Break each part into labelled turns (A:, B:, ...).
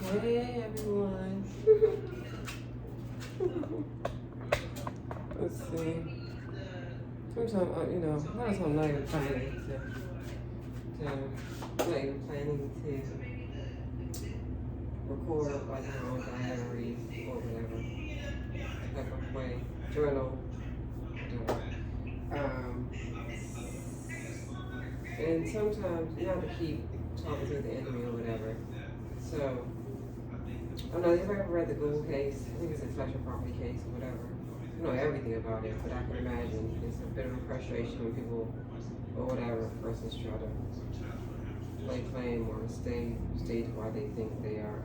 A: Hey everyone. Let's see. Sometimes, you know, sometimes I'm not even planning I'm not even planning to record like my own diary or whatever. Like my journal. Whatever. And sometimes you have to keep talking to the enemy or whatever. So, I don't know, if I ever read the Google case, I think it's an intellectual property case or whatever. I don't know everything about it, but I can imagine it's a bit of a frustration when people, or whatever, persons try to lay claim or state why they think they are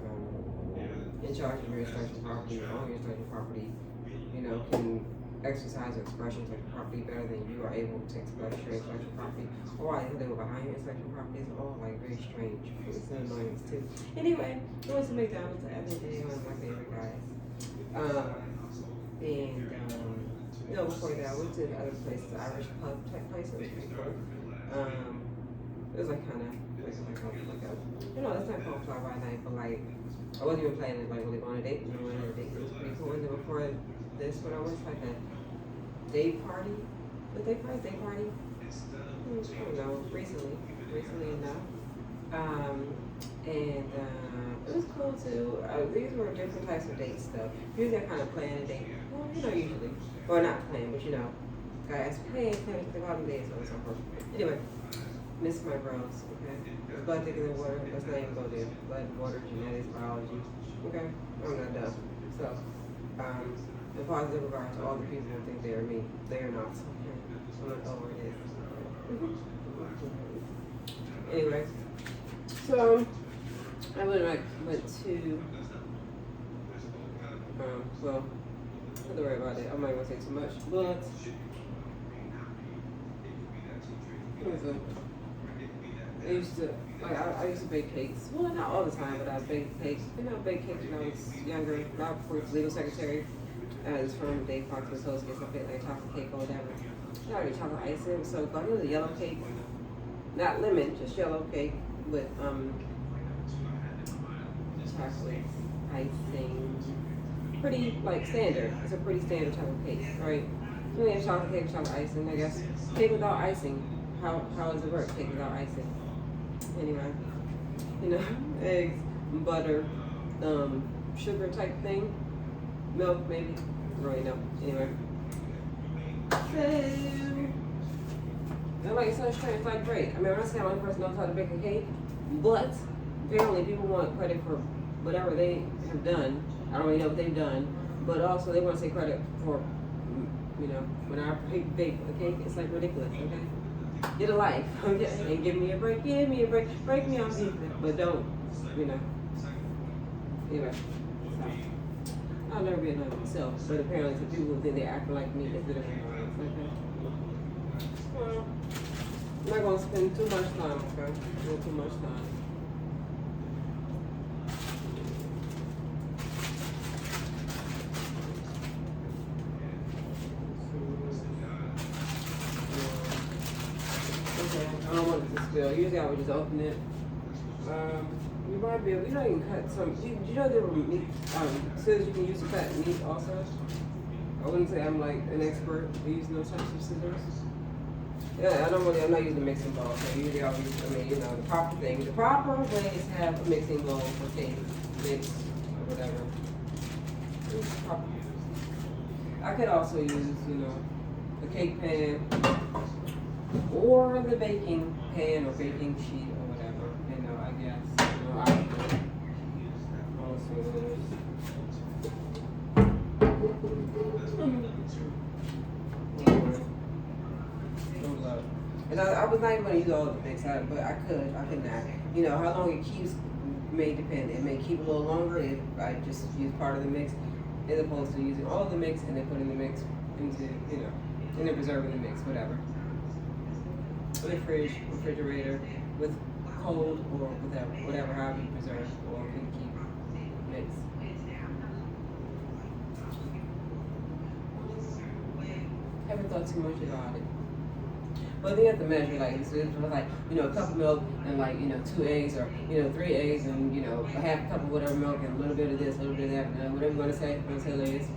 A: in charge of your intellectual property, or own your intellectual property, you know, can exercise or express your intellectual property better than you are able to express your intellectual property, or why they were behind your intellectual property. It's all like very strange. It's an annoyance too. Anyway, I went to McDonald's the other day, one of my favorite guys. You know, before that, I went to the other place, the Irish pub type place. It was pretty cool. It was like kind of like a, you know, that's not called fly by night, but like I wasn't even planning like really going on a date. You know, on a date. It was pretty cool. And then before this, when I went to like a day party, I don't know, recently enough. It was cool too. These were different types of dates though. Usually I kind of plan a date. Well, you know, usually. Or not plan, but you know. Guy asked me, hey, plan the bottom days or so forth. Anyway, miss my bros, okay? Blood thicker than water. Let's not even go there. Blood, water, genetics, biology. Okay? I'm not done. So, in positive regard to all the people who think they are me. They are not. Okay? I'm not over it is. Anyway, so I went to well, don't worry about it. I'm not gonna say too much, but I used to bake cakes. Well, not all the time, but I baked cakes. You know, baked cakes when I was younger. Not before I was legal secretary. I was from Dave Fox Associates. I baked like chocolate cake or whatever. Not really chocolate icing. So I knew the yellow cake, not lemon, just yellow cake with chocolate icing. Pretty like standard. It's a pretty standard chocolate cake, right? So we have chocolate cake, chocolate icing, I guess. Cake without icing. How does it work? Cake without icing. Anyway, you know, eggs, butter, sugar type thing, milk maybe. Really no. Anyway, so like it's so strange. It's like great. I mean, I'm not saying I'm the only person knows how to bake a cake, but apparently people want credit for whatever they have done. I don't really know what they've done, but also they want to say credit for, you know, when I bake a cake, it's like ridiculous. Okay. Get a life, okay? And give me a break, break me on pizza, but don't, you know. Anyway, so I'll never be annoyed myself, but apparently some people who think they act like me is a different annoyance, okay? Well, I'm not gonna spend too much time, okay? Not too much time. I don't want it to spill. Usually I would just open it. You might be able, you know, you can cut some, you know there were meat, scissors you can use to cut meat also. I wouldn't say I'm like an expert at using those types of scissors. Yeah, I'm not using a mixing bowl. So usually I'll use, you know, the proper thing. The proper way is to have a mixing bowl for cake, mix, or whatever. I could also use, you know, the cake pan, or the baking pan or baking sheet or whatever, you know, I guess. You know, I could also and I was not even going to use all of the mix, but I could not. You know, how long it keeps may depend. It may keep a little longer if I just use part of the mix, as opposed to using all of the mix and then putting the mix into, you know, and then preserving the mix, whatever. In the fridge, refrigerator, with cold or whatever, however you preserve or can keep mix. Haven't thought too much about it. But then you have to measure, like, it's like, a cup of milk and, like, 2 eggs or, 3 eggs and, a half cup of whatever milk and a little bit of this, a little bit of that, whatever you want to say, ladies,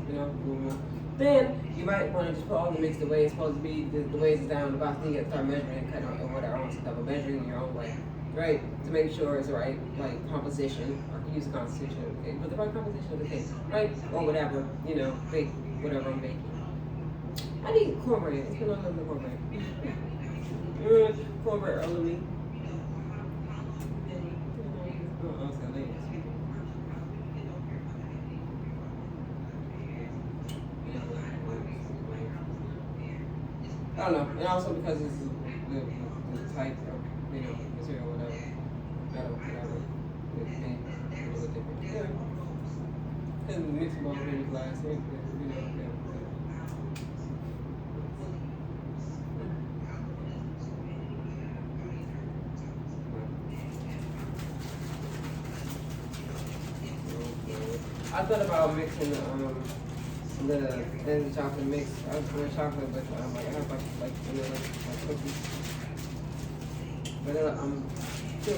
A: Then you might want to just put all the mix the way it's supposed to be, the way it's down the box. Then you have to start measuring and cutting or whatever, double measuring your own way, right? To make sure it's the right, like, composition, or use a composition, okay? But the right composition of the cake, right? Or whatever, bake, whatever I'm baking. I need cornbread. It's been on the cornbread. Cornbread early. I don't know, and also because it's the type of, material, whatever, metal, whatever, it's a little different. Yeah. And mix them all in the glass, yeah. I thought about mixing the chocolate mix. I was doing chocolate, but I have like cookies. But I'm still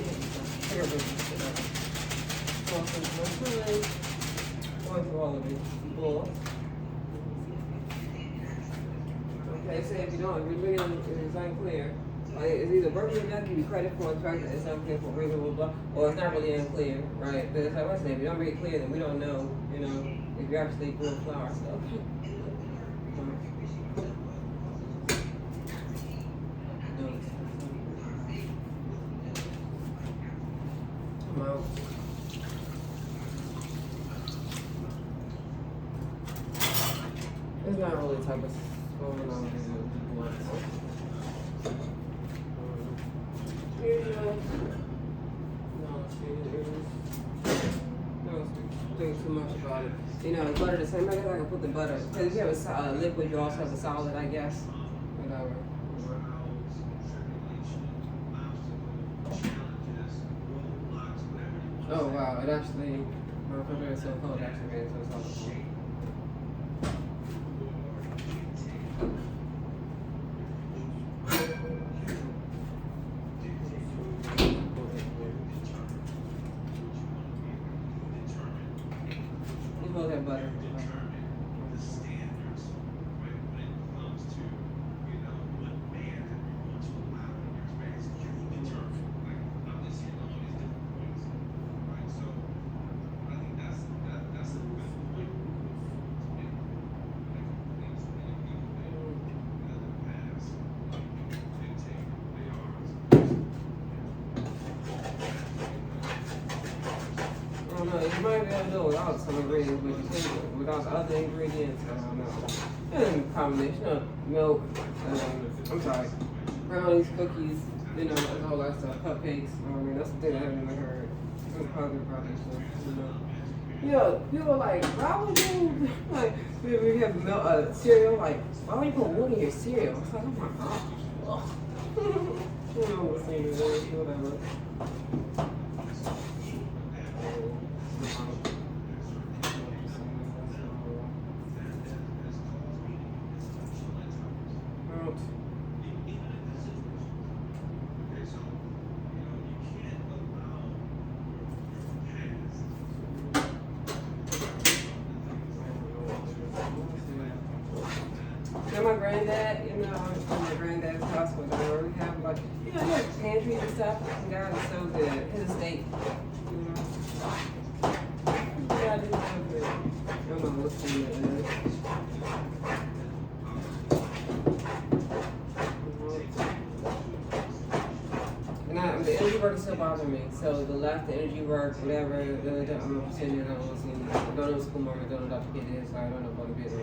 A: going through all of it. Bull. Okay, so if you don't, if you're reading it's unclear. It's either verbally enough to give you credit for the fact that it's unclear for reasonable blah, or it's not really unclear, right? But it's like, what's the name? If you don't read it clear, then we don't know, if you're actually doing flour. So, come out. It's not really type of going on with blunt. Don't think too much about it. Butter the same. I guess I can put the butter. Because if you have a liquid, you also have a solid, I guess. Whatever. Oh wow! It actually, my refrigerator is so cold. It actually made it so soft. Butter. You might be able to do it without some ingredients, but you can't do it without the other ingredients. I don't know. And combination of milk, brownies, cookies, and all that stuff, cupcakes. That's the thing I haven't even heard. Some probably stuff, people are like, why would you, like, we have milk, cereal, like, why would you put wood in your cereal? It's like, oh my god. Whatever. My granddad, I'm from my granddad's house where we have like, he has pantries and stuff. And God is so good. His estate, God is so good. I don't know what's in it. And the energy work is still bothering me. So the left, the energy work, whatever, I'm sitting there, I don't know what school mom, I don't know what the kid is, so I don't know what the kid is.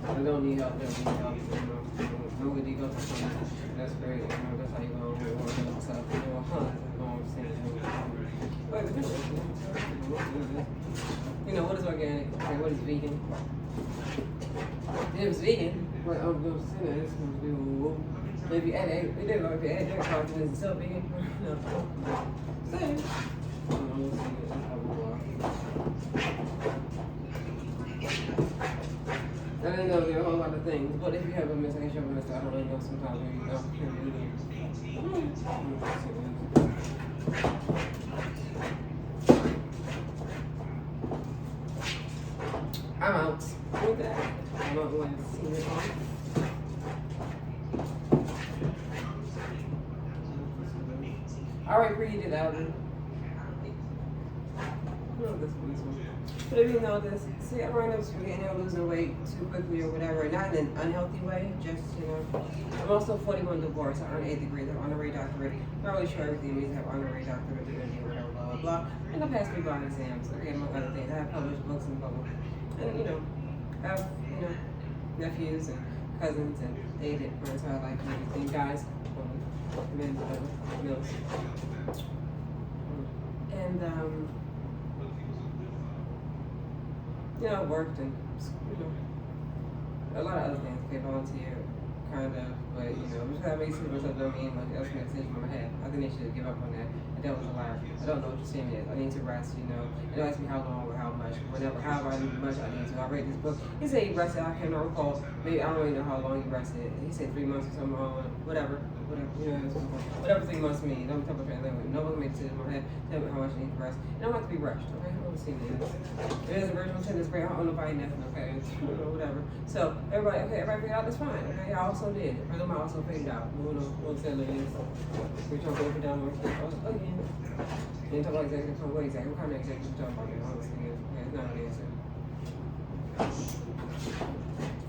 A: I don't need help, Nobody goes to something. That's great, that's how you go over and stuff. What is organic? Okay, what is vegan? It was vegan, but I'm going to say that it's going to be maybe add egg. It didn't like the egg carton, is it still vegan? No. Same. I didn't know there were a whole lot of things. But if you have a miss, I guess you have a miss. I don't really know sometimes when you don't. I'm out with that. I'm not going to see it on. Alright, read it out. But if you know this, see, I'm right up getting or losing weight too quickly or whatever, not in an unhealthy way, just, I'm also 41 divorced, I earned 8 degrees, I'm honorary doctorate. Not really sure everything means to have honorary doctorate, or whatever, blah, blah, blah. And I passed through bar exams, okay, among other things. I have published books and blah, blah. And, I have, nephews and cousins and dated my entire life and everything. Guys, men, whatever, males. And, worked and, a lot of other things. Okay, volunteer, kind of, but, which that makes myself don't mean much else makes sense in my head. I think they should give up on that. And that was a lie. I don't know what you're saying is. I need to rest, And don't ask me how long or how much, whatever, however much I need to. I read this book. He said he rested, I cannot recall. Maybe I don't really know how long he rested. He said 3 months or something, whatever, 3 months means. I'm talking about language. No one makes it in my head. Tell me how much I need to rest. And I don't have to be rushed, okay? I don't see this. It is a virtual tennis great. I don't know nobody nothing, okay? Whatever. So, everybody figured out that's fine, okay? I also did. A friend of mine also figured out. We'll say it is. We're trying to go up and down more stuff. Again. You talk about executive, what exactly? What kind of executive you talking about? Honestly, okay? It's not an answer.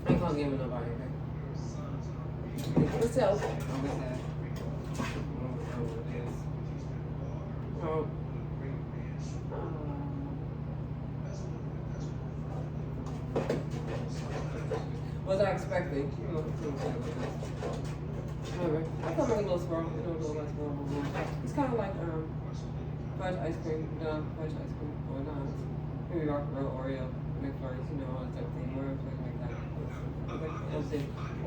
A: I ain't gonna give him nobody, okay? Myself. I'm with that. Oh. Was I expecting? Alright. I feel like a little swirl. It's kind of like fudge ice cream. Fudge ice cream. Or not. Maybe rock and roll, Oreo, McFlurries, all that type of thing. Or like that.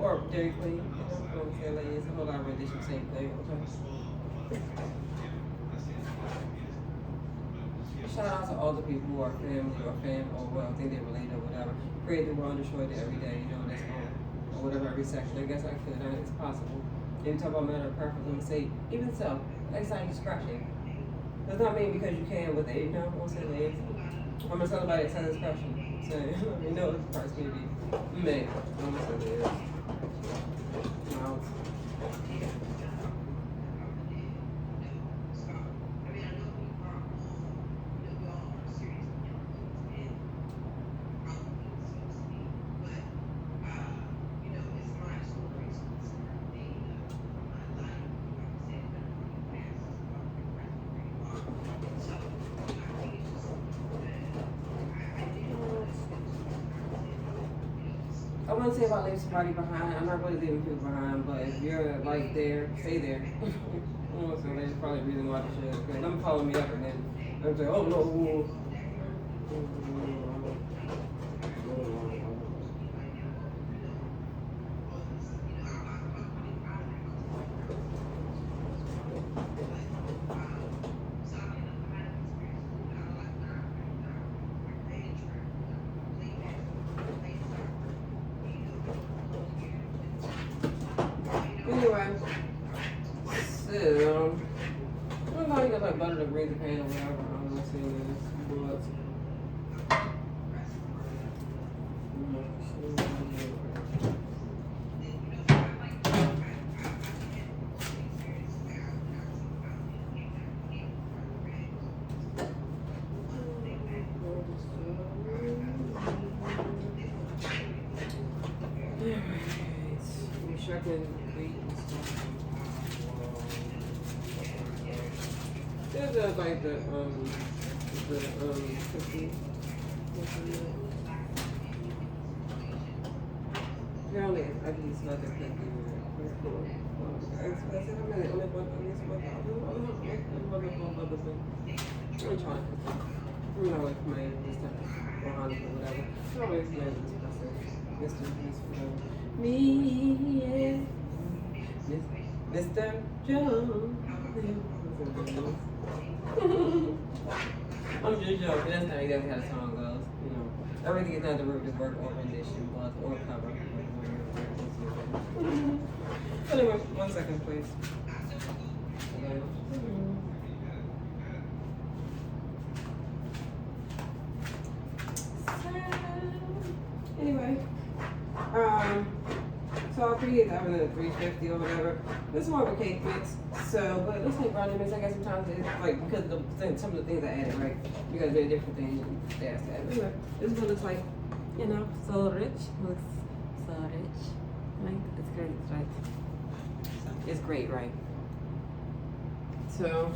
A: Or Dairy Queen. It's a whole lot of rendition, same thing. Okay. Shout out to all the people who are family or fan or think they're related or whatever. Create the world and destroy it every day, that's all. Or whatever, every section. I guess I could, it's possible. If you talk about matter of preference, let me say, even so, next time you scratch it. Does not mean because you can with age, I won't say the age. I'm gonna tell somebody to tell this question. So, the price may be. Maybe. I'm gonna say the age. Wow. I wouldn't say if I leave somebody behind. I'm not really leaving people behind, but if you're like there, stay there. So that's probably the reason why they should. Because I'm following me up and then I'm like, oh no. Anyway, so I don't know, you got like butter to breathe the pan or whatever. I don't know what this, there's like the cookie. Apparently, I can use another cookie. It's cool. Expensive. I'm only one of these. I'm trying to cook. I'm not like my stuff or honey or whatever. I'm always made Mr. Me, yeah. Mr. Jones. I'm just joking. That's not exactly how the song goes. You know, everything is not the root is work or rendition, but or cover. Anyway, 1 second, please. Okay. Anyway, so I'll preheat the oven at 350 or whatever. This is more of a cake mix, so but let's take brownie mix. I guess sometimes it's like because some of the things I added, right? You guys made different things they asked to add. Anyway, this is what it looks like. You know, so rich. Looks so rich. Right? It's great, right? It's great, right? So,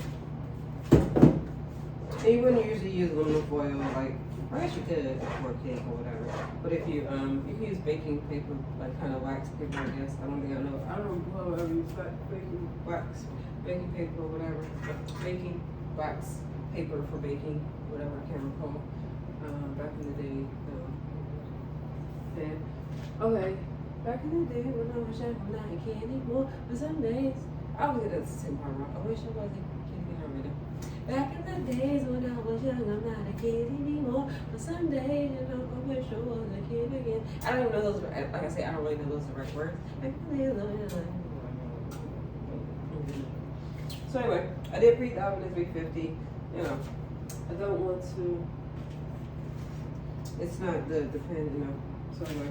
A: and you wouldn't usually use aluminum foil, like, I guess you could for cake or whatever. But if you you can use baking paper, like kind of wax paper, I guess. I don't know how you use baking paper or whatever. Baking wax paper for baking, whatever I can recall. Back in the day. Okay. Back in the day when I was young, when I can't anymore. But some days I was gonna sing part wrong. I wish I wasn't kidding already. Back in the days when I was young, I'm not a kid anymore. But some days, you know, I wish I was a kid again. I don't even know those. Like I say, I don't really know those direct words. So anyway, I did preheat the oven at 350. You know, I don't want to. It's not the pan, you know. So anyway.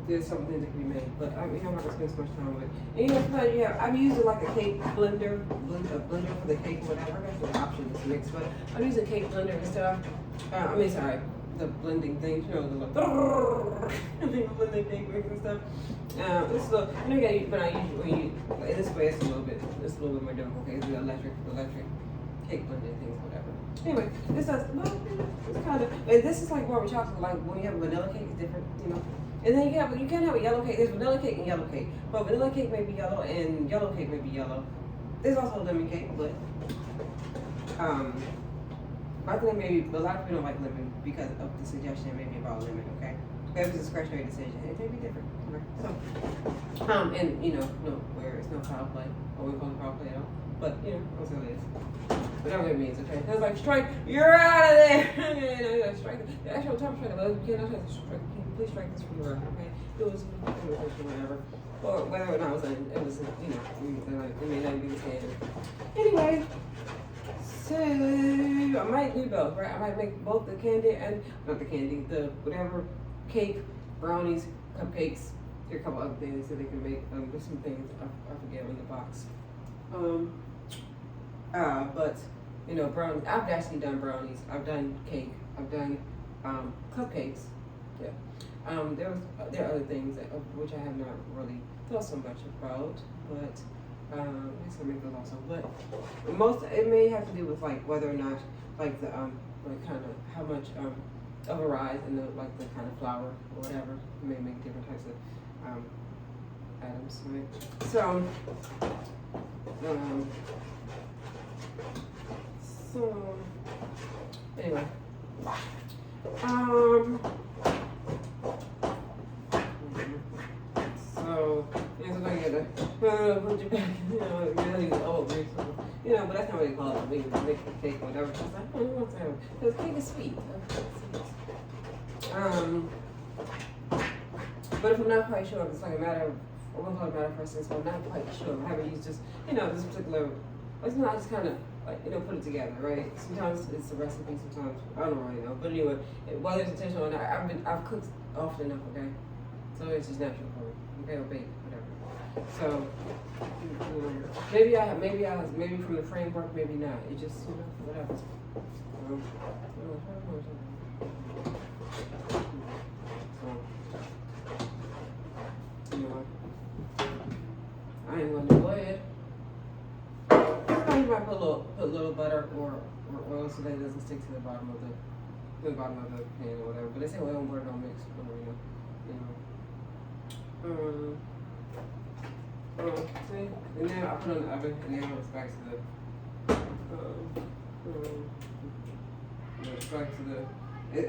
A: There's something that can be made, but I'm not gonna spend so much time with it. And you know, sometimes I'm using like a cake blender, a blender for the cake or whatever. That's the option to mix, but I'm using a cake blender and stuff. The blending thing, you know, the blending cake mix and stuff. It's a little, you know, when this way, it's a little bit more difficult. Okay, it's the electric cake blending things, whatever. Anyway, this does, well, it's kind of, and this is like more of a chocolate, like when you have a vanilla cake, it's different, you know. And then you can have a yellow cake. There's vanilla cake and yellow cake. But vanilla cake may be yellow and yellow cake may be yellow. There's also a lemon cake, but I think maybe a lot of people don't like lemon because of the suggestion maybe about lemon, okay? That was a discretionary decision. It may be different. Okay? So and you know, where it's no foul play. Or we call it foul play at all. But you know, that's what it is. Whatever it means, okay? It's like strike, you're out of there. You know, strike. The actual time strike, you cannot have to strike. Please strike this from the record, okay? It was whatever. Or whether or not it was, you know, it may not be the same. Anyway, so I might do both, right? I might make both the candy and, not the candy, the whatever, cake, brownies, cupcakes, there are a couple other things that they can make. There's some things I forget in the box. But, you know, brownies, I've actually done brownies, I've done cake, I've done cupcakes, yeah. There are other things that, which I have not really thought so much about, but I guess I make those also. But most it may have to do with like whether or not like the like kind of how much of a rise in the like the kind of flour or whatever. You may make different types of items, right? So anyway. So, yeah, so I get it. Put your back, you know, really old, you know, but that's not what they call it. We make the cake or whatever. She's like, oh, what's that? Because cake is sweet. But if I'm not quite sure, it's like a matter of, I won't call it a matter of person, so I'm not quite sure. I haven't used just, you know, this particular, it's not just kind of, like, you know, put it together, right? Sometimes it's a recipe, sometimes I don't really know. But anyway, whether it's intentional or not, I've cooked often enough, okay? So it's just natural for me, okay, or bake, whatever. So maybe from the framework, maybe not. It just, you know, whatever. Anyway, I ain't gonna do it. You might put a little butter or oil so that it doesn't stick to the bottom of the pan or whatever. But they say oil and butter don't mix, you know. See? And then I put it in the oven and then it goes back to the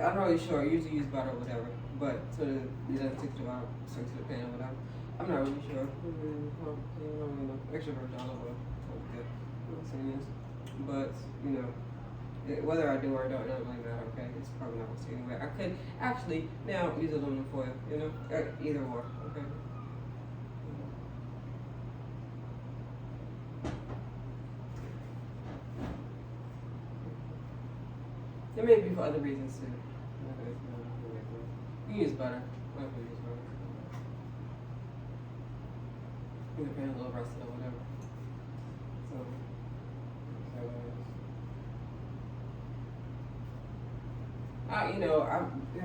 A: I'm not really sure. I usually use butter or whatever, but so that it doesn't stick to the bottom, stick to the pan or whatever. I'm not really sure. Extra virgin olive oil. Good. But whether I do or don't, it doesn't really matter. Okay, it's probably not gonna see anyway. I could actually now use aluminum foil. Either or. Okay. It may be for other reasons too. You use butter. I can use butter. You can a little rusted or whatever.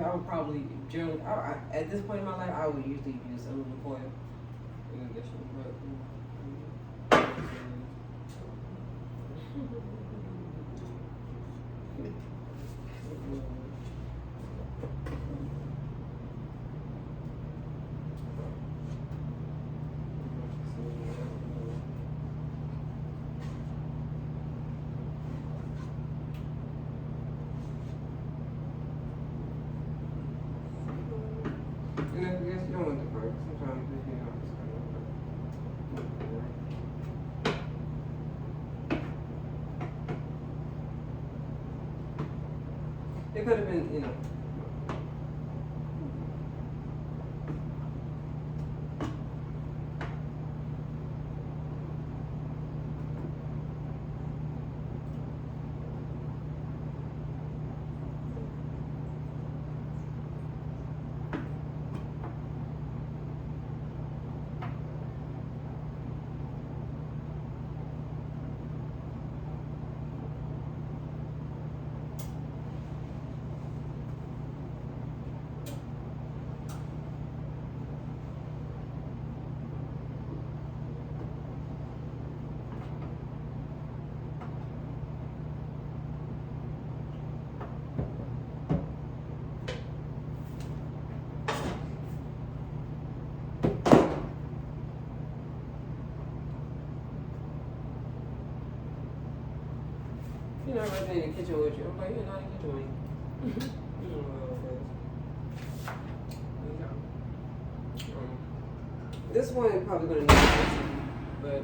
A: I would probably generally, at this point in my life, I would usually use aluminum foil in addition, but. I guess you don't want to burn. Sometimes, it's kind of. It could have been, you're not really in the kitchen with you. I'm like, you're not in the kitchen with me. This one is probably going to need fixing, but